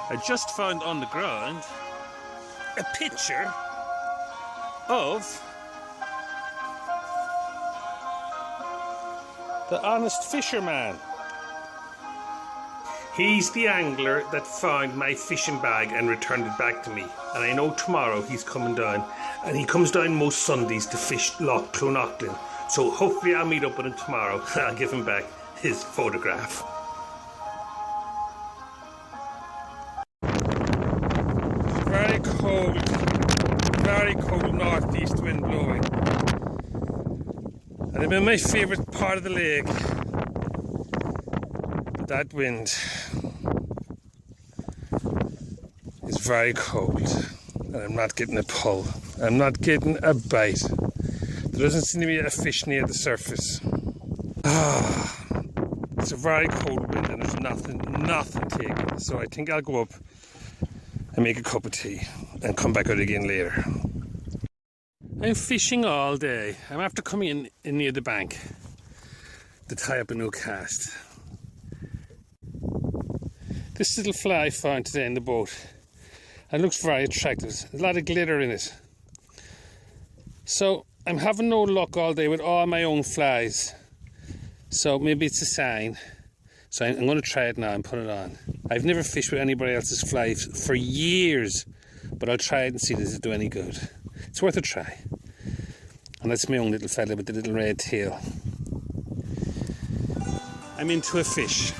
I just found on the ground a picture of the honest fisherman. He's the angler that found my fishing bag and returned it back to me. And I know tomorrow he's coming down. And he comes down most Sundays to fish Loch Clonocklin. So hopefully I'll meet up with him tomorrow and I'll give him back his photograph. Very cold northeast wind blowing. And I'm in my favourite part of the lake. But that wind is very cold. And I'm not getting a pull. I'm not getting a bite. There doesn't seem to be a fish near the surface. It's a very cold wind and there's nothing taking. So I think I'll go up and make a cup of tea and come back out again later. I'm fishing all day. I'm after coming in near the bank to tie up a new cast. This little fly I found today in the boat, and it looks very attractive. There's a lot of glitter in it. So I'm having no luck all day with all my own flies. So maybe it's a sign. So I'm going to try it now and put it on. I've never fished with anybody else's fly for years, but I'll try it and see does it do any good. It's worth a try. And that's my own little fella with the little red tail. I'm into a fish.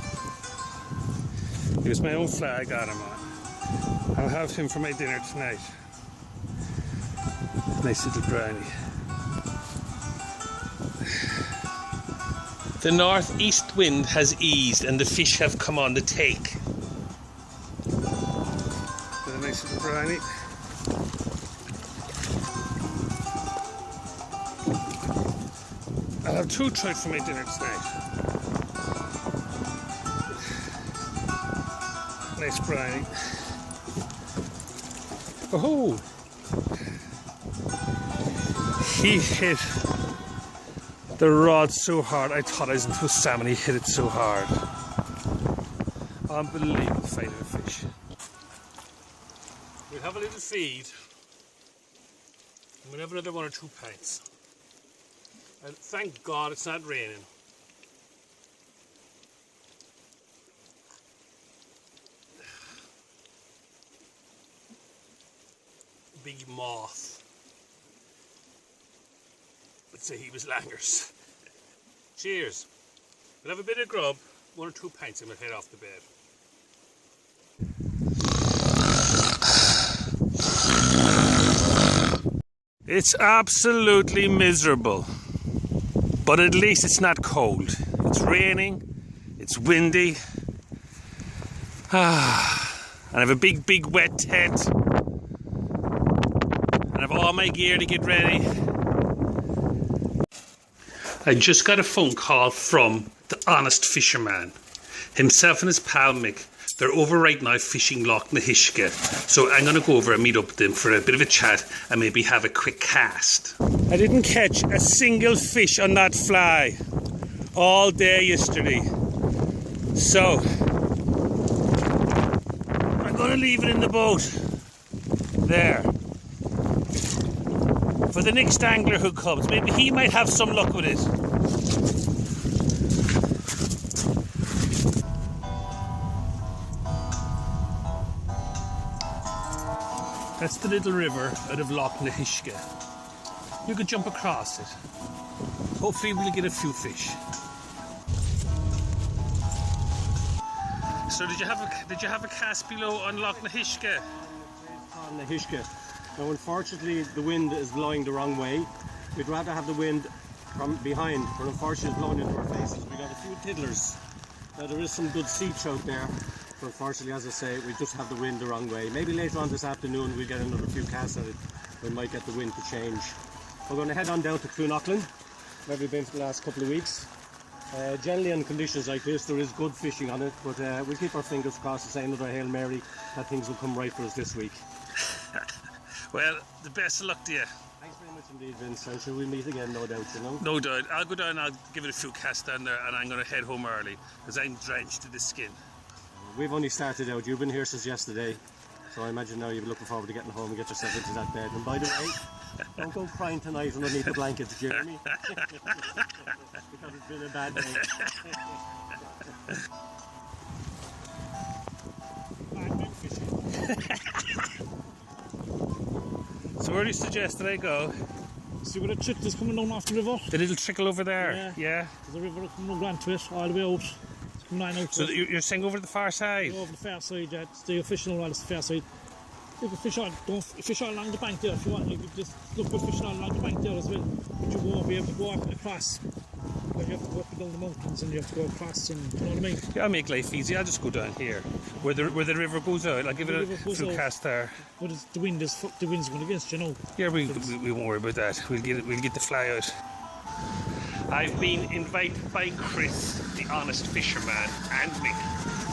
It was my own fly I got him on. I'll have him for my dinner tonight. Nice little brownie. The northeast wind has eased and the fish have come on the take. Got a nice little brownie. I'll have 2 trout for my dinner tonight. Nice brownie. Oh! He hit the rod so hard, I thought I was into a salmon. He hit it so hard. Unbelievable fight of a fish. We'll have a little feed. And we'll have another 1 or 2 pints. And thank God it's not raining. Big moth. Let's say he was langers. Cheers. We'll have a bit of grub, 1 or 2 pints, and we'll head off to bed. It's absolutely miserable, but at least it's not cold. It's raining, it's windy, and I have a big wet tent, and I have all my gear to get ready. I just got a phone call from the honest fisherman. Himself and his pal Mick, they're over right now fishing Loch Nahishka. So I'm going to go over and meet up with them for a bit of a chat and maybe have a quick cast. I didn't catch a single fish on that fly all day yesterday. So I'm going to leave it in the boat there. For the next angler who comes, maybe he might have some luck with it. That's the little river out of Loch Nahishka. You could jump across it. Hopefully we'll get a few fish. So did you have a cast below on Loch Nahishka? On Nahishka. Now unfortunately the wind is blowing the wrong way. We'd rather have the wind from behind, but unfortunately it's blowing into our faces. We got a few tiddlers. Now there is some good sea trout there, but unfortunately, as I say, we just have the wind the wrong way. Maybe later on this afternoon we'll get another few casts at it. We might get the wind to change. We're going to head on down to Clonocklin, where we've been for the last couple of weeks. Generally in conditions like this there is good fishing on it, but we'll keep our fingers crossed and say another Hail Mary that things will come right for us this week. Well, the best of luck to you. Thanks very much indeed, Vince. I'm sure we'll meet again, no doubt, you know? No doubt. I'll go down, I'll give it a few casts down there, and I'm going to head home early, because I'm drenched to the skin. we've only started out. You've been here since yesterday, so I imagine now you'll be looking forward to getting home and get yourself into that bed. And by the way, don't go crying tonight underneath the blankets, do you hear me? Because it's been a bad day. So where do you suggest that I go? See where the trick is coming down off the river? The little trickle over there? Yeah. There's a river coming down to it, all the way out. It's coming down out. So you're saying over the far side? Over the far side, yeah. It's the official one, it's the far side. You can fish all along the bank there if you want. You can just look for fishing all along the bank there as well. But you won't be able to go across. You have to go up and down the mountains and you have to go across, and you know what I mean? Yeah, I'll make life easy. I'll just go down here where the river goes out. I'll give it a full cast there. But the wind's going against you, know. Yeah, we won't worry about that. We'll get the fly out. I've been invited by Chris, the honest fisherman, and Mick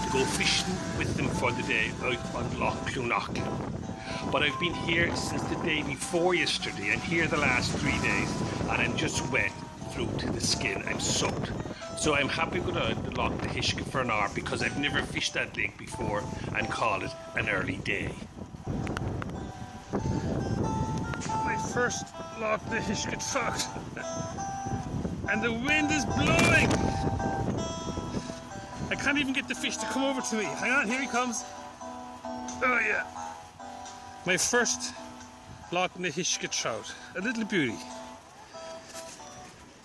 to go fishing with them for the day out on Loch Clunock. But I've been here since the day before yesterday, and here the last 3 days, and I'm just wet through to the skin. I'm soaked. So I'm happy to go down to Loch the Hishka for an hour because I've never fished that lake before and call it an early day. My first Loch the Hishka trout. And the wind is blowing. I can't even get the fish to come over to me. Hang on, here he comes. Oh yeah. My first Loch the Hishka trout. A little beauty.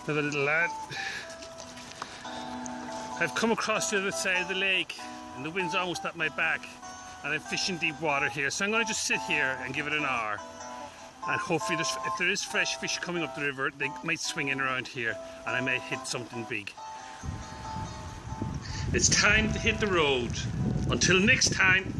Another little lad. I've come across the other side of the lake and the wind's almost at my back and I'm fishing deep water here, so I'm going to just sit here and give it an hour, and hopefully if there is fresh fish coming up the river, they might swing in around here and I might hit something big. It's time to hit the road. Until next time.